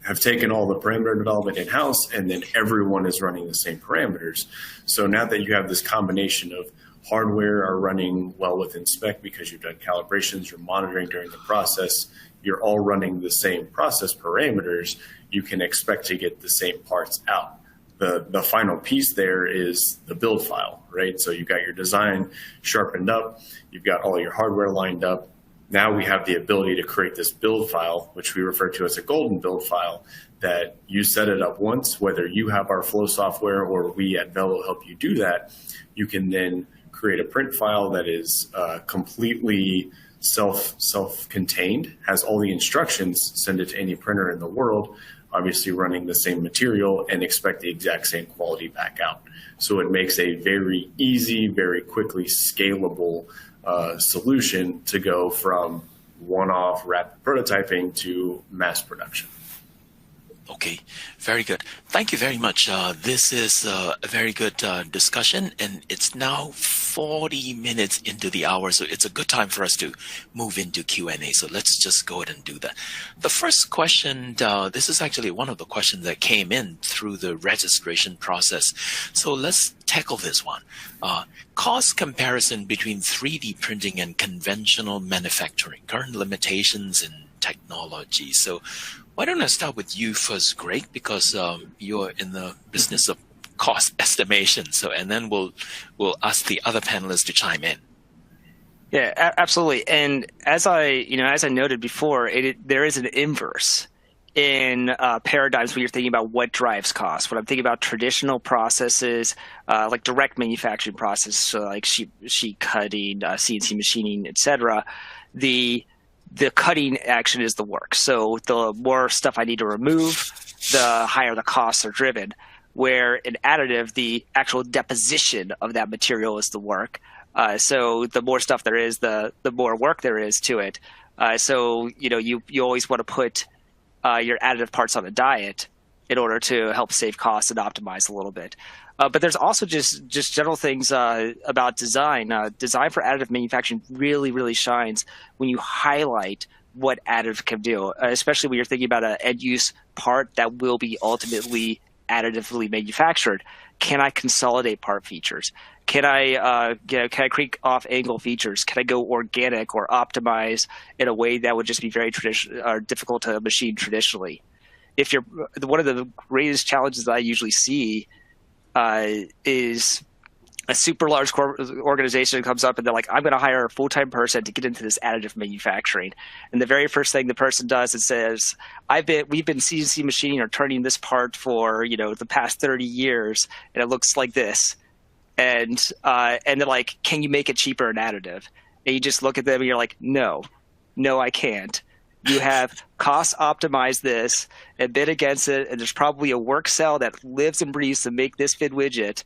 have taken all the parameter development in-house, and then everyone is running the same parameters. So now that you have this combination of hardware are running well within spec because you've done calibrations, you're monitoring during the process, you're all running the same process parameters, you can expect to get the same parts out. The final piece there is the build file, right? So you've got your design sharpened up, you've got all your hardware lined up. Now we have the ability to create this build file, which we refer to as a golden build file, that you set it up once, whether you have our flow software or we at Vello help you do that, you can then create a print file that is completely self-contained, has all the instructions, send it to any printer in the world, obviously running the same material, and expect the exact same quality back out. So it makes a very easy, very quickly scalable solution to go from one-off rapid prototyping to mass production. Okay, very good. Thank you very much. This is a very good discussion, and it's now 40 minutes into the hour, so it's a good time for us to move into Q&A. So let's just go ahead and do that. The first question, this is actually one of the questions that came in through the registration process. So let's tackle this one. Cost comparison between 3D printing and conventional manufacturing, current limitations in technology. So why don't I start with you first, Greg, because you're in the business of cost estimation. So, and then we'll ask the other panelists to chime in. Yeah, absolutely. And as I noted before, there is an inverse in paradigms when you're thinking about what drives cost. When I'm thinking about traditional processes, like direct manufacturing processes, so like sheet cutting, CNC machining, etc., the cutting action is the work. So the more stuff I need to remove, the higher the costs are driven. Where in additive, the actual deposition of that material is the work. So the more stuff there is, the more work there is to it. So you always want to put your additive parts on a diet in order to help save costs and optimize a little bit. But there's also just general things about design. Design for additive manufacturing really, really shines when you highlight what additive can do, especially when you're thinking about an end-use part that will be ultimately additively manufactured. Can I consolidate part features? Can I create off-angle features? Can I go organic or optimize in a way that would just be very difficult to machine traditionally? One of the greatest challenges that I usually see is a super large organization comes up and they're like, I'm going to hire a full-time person to get into this additive manufacturing. And the very first thing the person does is says, we've been CNC machining or turning this part for, the past 30 years, and it looks like this. And they're like, can you make it cheaper in additive? And you just look at them and you're like, no, I can't. You have cost optimized this and bid against it, and there's probably a work cell that lives and breathes to make this fit widget.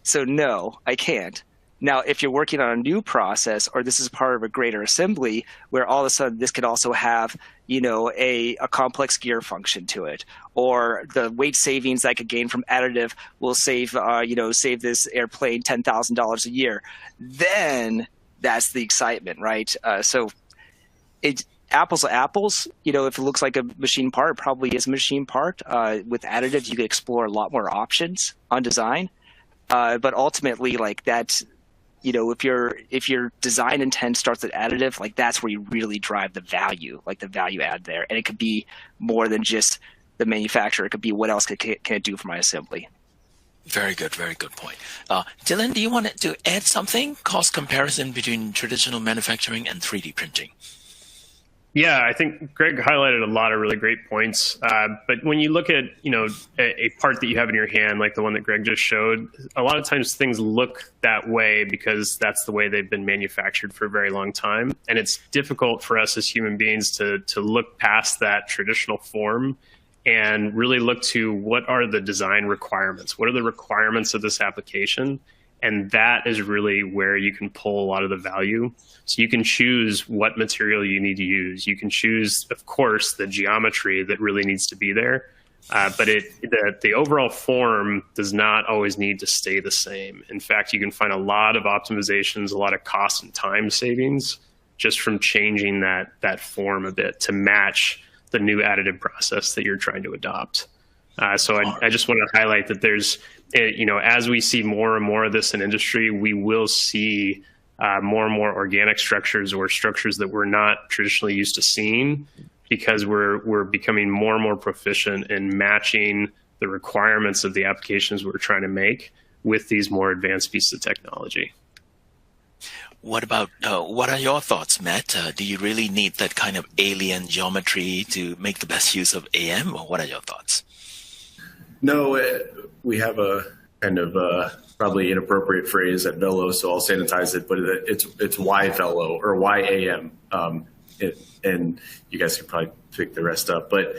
So no, I can't. Now, if you're working on a new process, or this is part of a greater assembly, where all of a sudden this could also have, a complex gear function to it, or the weight savings I could gain from additive will save this airplane $10,000 a year, then that's the excitement, right? So it's apples to apples. If it looks like a machine part, it probably is a machine part. With additive, you can explore a lot more options on design. But ultimately, like that's, if your design intent starts at additive, like that's where you really drive the value, like the value add there. And it could be more than just the manufacturer. It could be what else can it do for my assembly. Very good point. Dylan, do you want to add something? Cost comparison between traditional manufacturing and 3D printing. Yeah, I think Greg highlighted a lot of really great points. But when you look at, a part that you have in your hand, like the one that Greg just showed, a lot of times things look that way because that's the way they've been manufactured for a very long time. And it's difficult for us as human beings to look past that traditional form and really look to what are the design requirements? What are the requirements of this application? And that is really where you can pull a lot of the value. So you can choose what material you need to use. You can choose, of course, the geometry that really needs to be there. But the overall form does not always need to stay the same. In fact, you can find a lot of optimizations, a lot of cost and time savings just from changing that form a bit to match the new additive process that you're trying to adopt. So I just want to highlight that there's, as we see more and more of this in industry, we will see more and more organic structures or structures that we're not traditionally used to seeing because we're becoming more and more proficient in matching the requirements of the applications we're trying to make with these more advanced pieces of technology. What are your thoughts, Matt? Do you really need that kind of alien geometry to make the best use of AM, or what are your thoughts? No, we have a kind of probably inappropriate phrase at Vello, so I'll sanitize it, but it's why Vello or why AM, and you guys can probably pick the rest up. But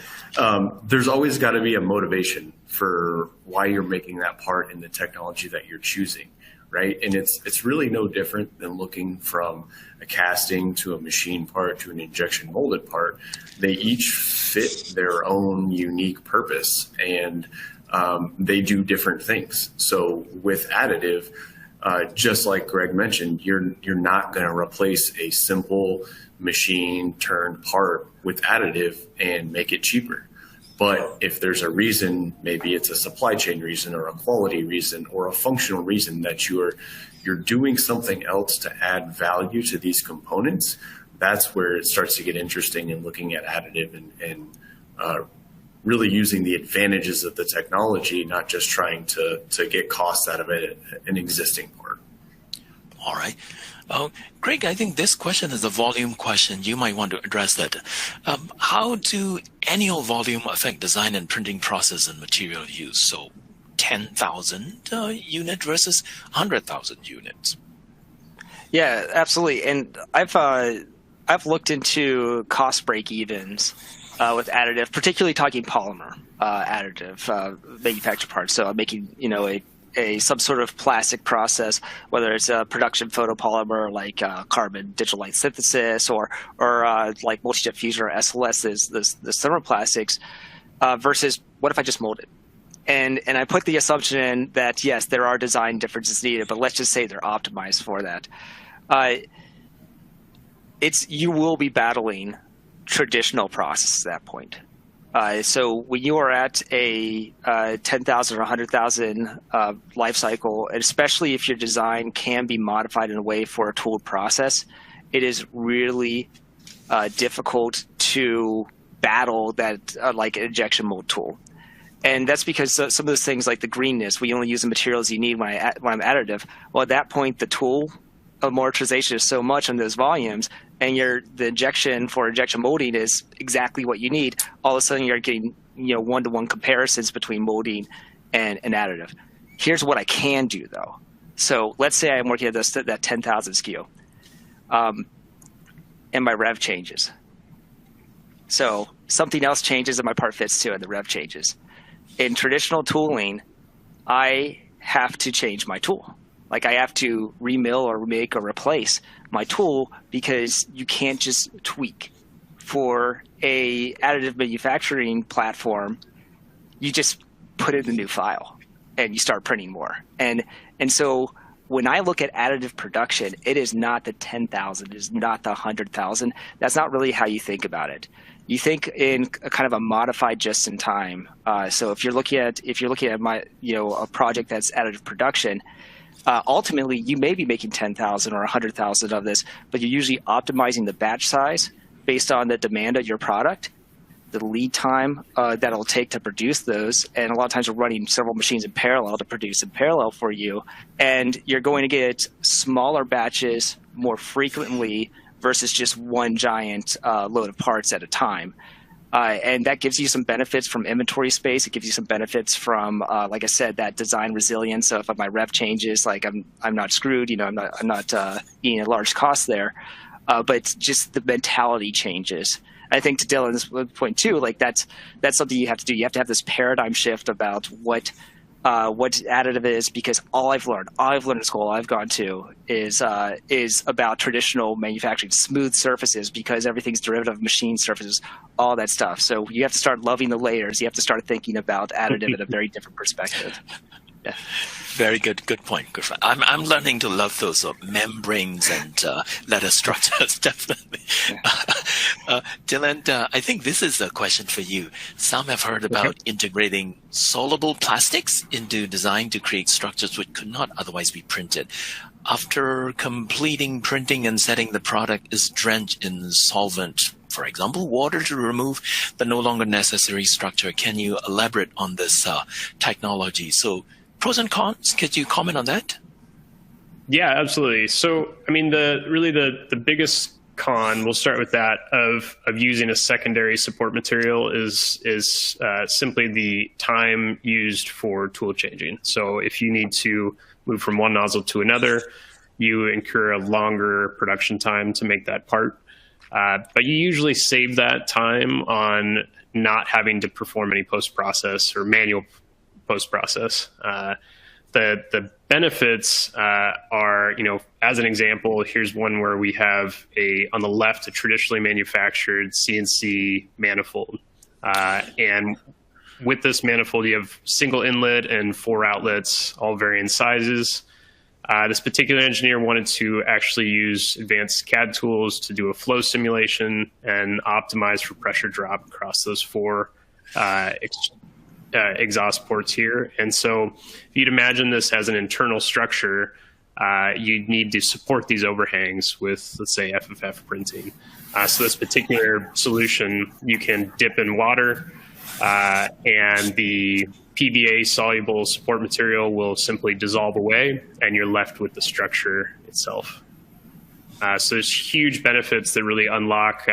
there's always got to be a motivation for why you're making that part in the technology that you're choosing, right? And it's really no different than looking from a casting to a machine part to an injection molded part. They each fit their own unique purpose, and they do different things. So with additive, just like Greg mentioned, you're not going to replace a simple machine turned part with additive and make it cheaper. But if there's a reason, maybe it's a supply chain reason or a quality reason or a functional reason that you're doing something else to add value to these components, that's where it starts to get interesting in looking at additive and really using the advantages of the technology, not just trying to get costs out of an existing part. All right. Greg, I think this question is a volume question. You might want to address that. How do annual volume affect design and printing process and material use? So 10,000 unit versus 100,000 units. Yeah, absolutely. And I've looked into cost break-evens with additive, particularly talking polymer additive manufactured parts. So I'm making, some sort of plastic process, whether it's a production photopolymer like carbon digital light synthesis or like multi-jet fusion or SLS, the thermoplastics, versus what if I just mold it? And I put the assumption in that, yes, there are design differences needed, but let's just say they're optimized for that. You will be battling traditional processes at that point. So when you are at a 10,000 or 100,000 life cycle, and especially if your design can be modified in a way for a tooled process, it is really difficult to battle that like an injection mold tool. And that's because some of those things like the greenness, we only use the materials you need when I'm additive. Well, at that point, the tool amortization is so much on those volumes, and the injection for injection molding is exactly what you need. All of a sudden, you're getting one-to-one comparisons between molding and additive. Here's what I can do though. So let's say I'm working at that 10,000 SKU, and my rev changes. So something else changes and my part fits too, and the rev changes. In traditional tooling, I have to change my tool. Like I have to remill or remake or replace my tool because you can't just tweak. For a additive manufacturing platform, you just put in a new file and you start printing more. And so when I look at additive production, it is not the 10,000, it is not the 100,000. That's not really how you think about it. You think in a kind of a modified just in time. So if you're looking at my a project that's additive production, ultimately, you may be making 10,000 or 100,000 of this, but you're usually optimizing the batch size based on the demand of your product. the lead time that it'll take to produce those. And a lot of times we're running several machines in parallel to produce in parallel for you. And you're going to get smaller batches more frequently versus just one giant load of parts at a time. And that gives you some benefits from inventory space. It gives you some benefits from, like I said, that design resilience. So if my rev changes, like I'm not screwed. I'm not eating a large cost there. But just the mentality changes. I think to Dylan's point too, like that's something you have to do. You have to have this paradigm shift about what additive is, because all I've learned in school, I've gone to is about traditional manufacturing, smooth surfaces, because everything's derivative of machine surfaces, all that stuff. So you have to start loving the layers. You have to start thinking about additive in a very different perspective. Yeah. Very good. Good point. Good. I'm learning to love those membranes and letter structures, definitely. Dylan, I think this is a question for you. Some have heard about integrating soluble plastics into design to create structures which could not otherwise be printed. After completing printing and setting, the product is drenched in solvent, for example, water, to remove the no longer necessary structure. Can you elaborate on this technology? So, pros and cons, could you comment on that? Yeah, absolutely. So, I mean, the biggest con, we'll start with that, of using a secondary support material is simply the time used for tool changing. So if you need to move from one nozzle to another, you incur a longer production time to make that part. But you usually save that time on not having to perform any post-process or manual post-process. The benefits are, as an example, here's one where we have on the left, a traditionally manufactured CNC manifold. And with this manifold, you have single inlet and 4 outlets, all varying sizes. This particular engineer wanted to actually use advanced CAD tools to do a flow simulation and optimize for pressure drop across those 4 exhaust ports here. And so if you'd imagine this as an internal structure, you'd need to support these overhangs with, let's say, FFF printing. So this particular solution, you can dip in water, and the PVA soluble support material will simply dissolve away, and you're left with the structure itself. So there's huge benefits that really unlock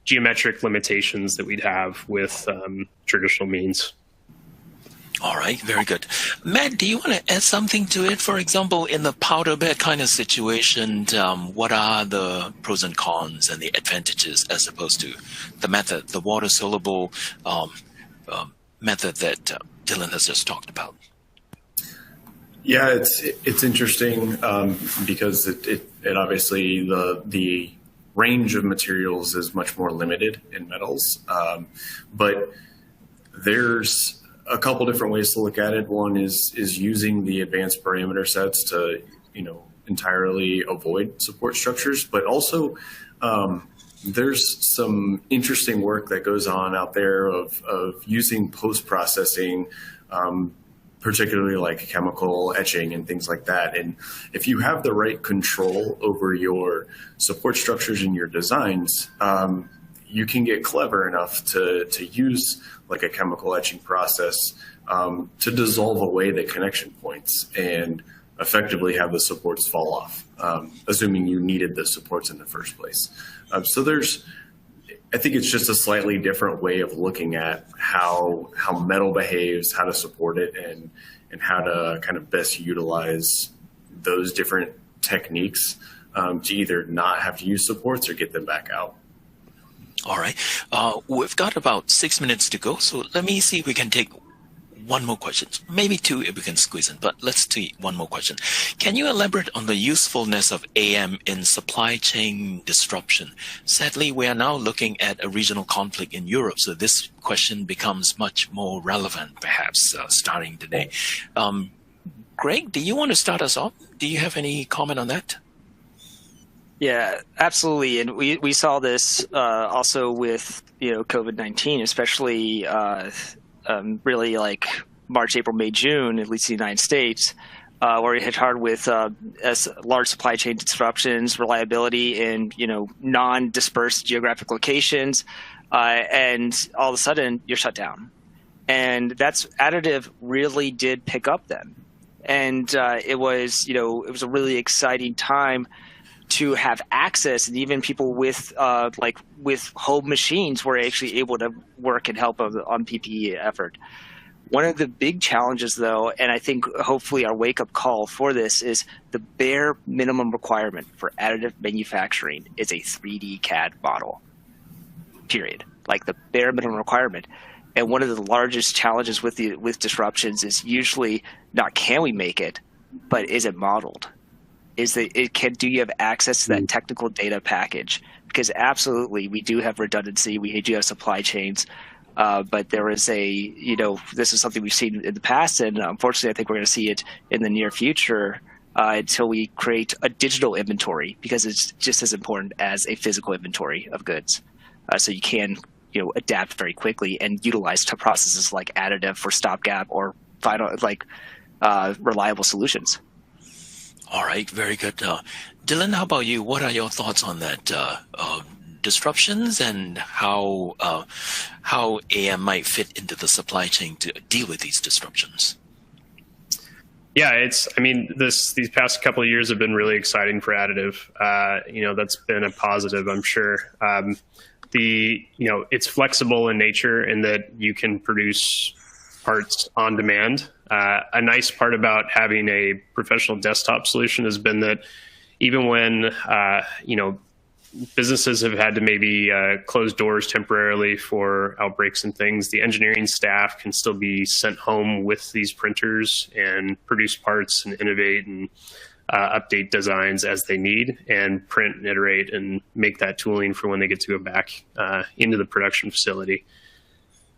geometric limitations that we'd have with traditional means. All right, very good. Matt, do you want to add something to it? For example, in the powder bed kind of situation, what are the pros and cons and the advantages as opposed to the method, the water soluble method that Dylan has just talked about? Yeah, it's interesting because it obviously the range of materials is much more limited in metals, but there's a couple different ways to look at it. One is using the advanced parameter sets to entirely avoid support structures, but also there's some interesting work that goes on out there of using post-processing, particularly like chemical etching and things like that. And if you have the right control over your support structures and your designs, you can get clever enough to use like a chemical etching process to dissolve away the connection points and effectively have the supports fall off, assuming you needed the supports in the first place. So I think it's just a slightly different way of looking at how metal behaves, how to support it, and how to kind of best utilize those different techniques to either not have to use supports or get them back out. All right. We've got about 6 minutes to go, so let me see if we can take one more question. Maybe 2 if we can squeeze in, but let's take one more question. Can you elaborate on the usefulness of AM in supply chain disruption? Sadly, we are now looking at a regional conflict in Europe, so this question becomes much more relevant, perhaps, starting today. Greg, do you want to start us off? Do you have any comment on that? Yeah, absolutely. And we saw this also with COVID-19, especially really like March, April, May, June, at least in the United States, where we hit hard with large supply chain disruptions, reliability in non-dispersed geographic locations, and all of a sudden you're shut down. And that's Additive really did pick up then. And it was a really exciting time to have access, and even people with home machines were actually able to work and help on PPE effort. One of the big challenges, though, and I think hopefully our wake-up call for this, is the bare minimum requirement for additive manufacturing is a 3D CAD model, period. Like the bare minimum requirement. And one of the largest challenges with disruptions is usually not can we make it, but is it modeled? Do you have access to that technical data package? Because absolutely, we do have redundancy, we do have supply chains, but there is this is something we've seen in the past, and unfortunately, I think we're going to see it in the near future until we create a digital inventory, because it's just as important as a physical inventory of goods. So you can adapt very quickly and utilize processes like additive for stopgap or final reliable solutions. All right, very good. Dylan, how about you? What are your thoughts on that? Disruptions and how AM might fit into the supply chain to deal with these disruptions? Yeah, these past couple of years have been really exciting for Additive. That's been a positive, I'm sure. It's flexible in nature in that you can produce parts on demand. A nice part about having a professional desktop solution has been that even when businesses have had to maybe close doors temporarily for outbreaks and things, the engineering staff can still be sent home with these printers and produce parts and innovate and update designs as they need, and print and iterate and make that tooling for when they get to go back into the production facility.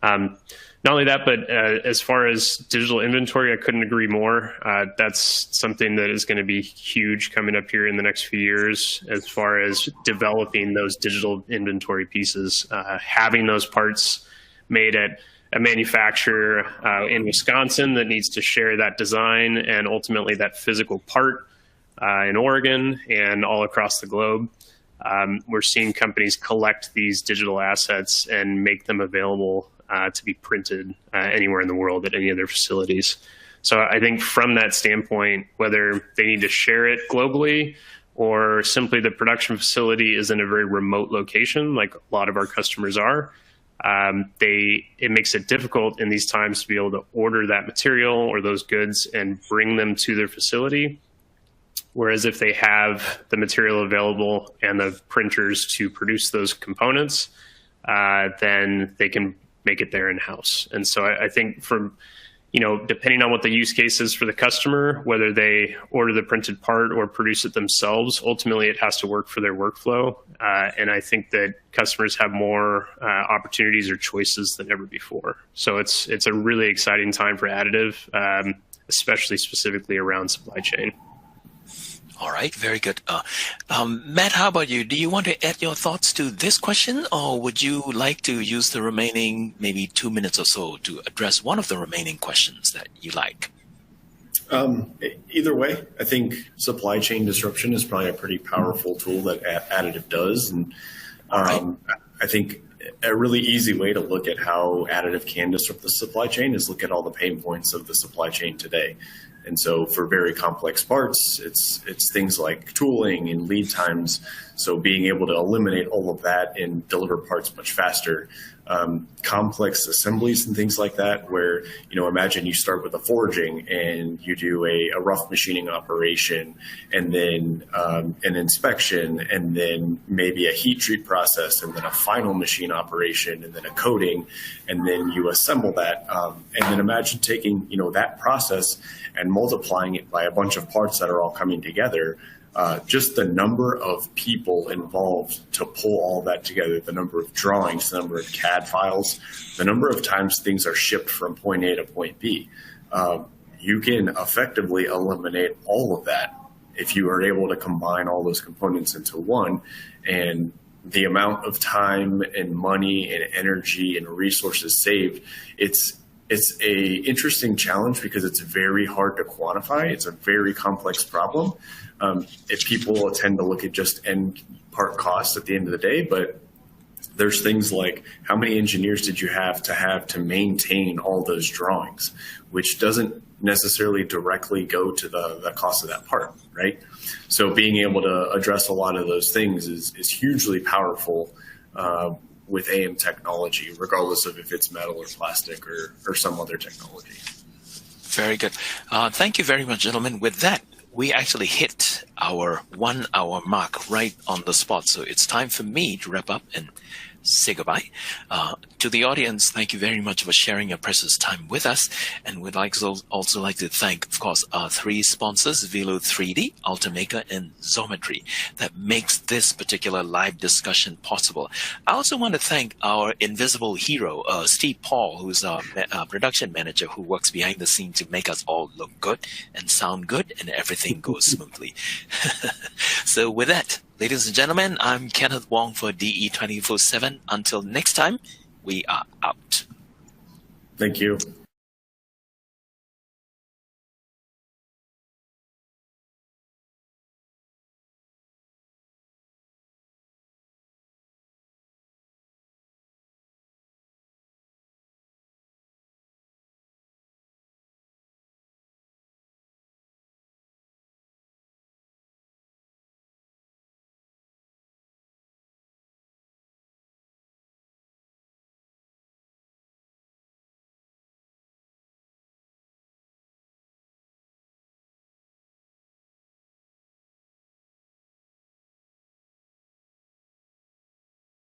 Not only that, but as far as digital inventory, I couldn't agree more. That's something that is going to be huge coming up here in the next few years as far as developing those digital inventory pieces, having those parts made at a manufacturer in Wisconsin that needs to share that design and ultimately that physical part in Oregon and all across the globe. We're seeing companies collect these digital assets and make them available to be printed anywhere in the world at any of their facilities. So I think from that standpoint, whether they need to share it globally or simply the production facility is in a very remote location, like a lot of our customers are, it makes it difficult in these times to be able to order that material or those goods and bring them to their facility. Whereas if they have the material available and the printers to produce those components, then they can make it there in-house. And so I think depending on what the use case is for the customer, whether they order the printed part or produce it themselves, ultimately it has to work for their workflow. And I think that customers have more opportunities or choices than ever before. So it's a really exciting time for Additive, especially specifically around supply chain. All right, very good. Matt, how about you? Do you want to add your thoughts to this question, or would you like to use the remaining maybe 2 minutes or so to address one of the remaining questions that you like? Either way, I think supply chain disruption is probably a pretty powerful tool that Additive does. And I think a really easy way to look at how Additive can disrupt the supply chain is look at all the pain points of the supply chain today. And so for very complex parts, it's things like tooling and lead times. So being able to eliminate all of that and deliver parts much faster. Complex assemblies and things like that, where, imagine you start with a forging and you do a rough machining operation and then an inspection and then maybe a heat treat process and then a final machine operation and then a coating, and then you assemble that. And then imagine taking, that process and multiplying it by a bunch of parts that are all coming together. Just the number of people involved to pull all that together, the number of drawings, the number of CAD files, the number of times things are shipped from point A to point B. You can effectively eliminate all of that if you are able to combine all those components into one. And the amount of time and money and energy and resources saved, it's a interesting challenge because it's very hard to quantify. It's a very complex problem. If people tend to look at just end part costs at the end of the day, but there's things like how many engineers did you have to maintain all those drawings, which doesn't necessarily directly go to the cost of that part, right? So being able to address a lot of those things is hugely powerful with AM technology, regardless of if it's metal or plastic or some other technology. Very good. Thank you very much, gentlemen. With that, we actually hit our 1 hour mark right on the spot. So it's time for me to wrap up and say goodbye. To the audience, thank you very much for sharing your precious time with us. And we'd also like to thank, of course, our 3 sponsors, Vello 3D, Ultimaker, and Xometry, that makes this particular live discussion possible. I also want to thank our invisible hero, Steve Paul, who's our production manager who works behind the scenes to make us all look good and sound good and everything goes smoothly. So with that, ladies and gentlemen, I'm Kenneth Wong for DE 24/7. Until next time, we are out. Thank you.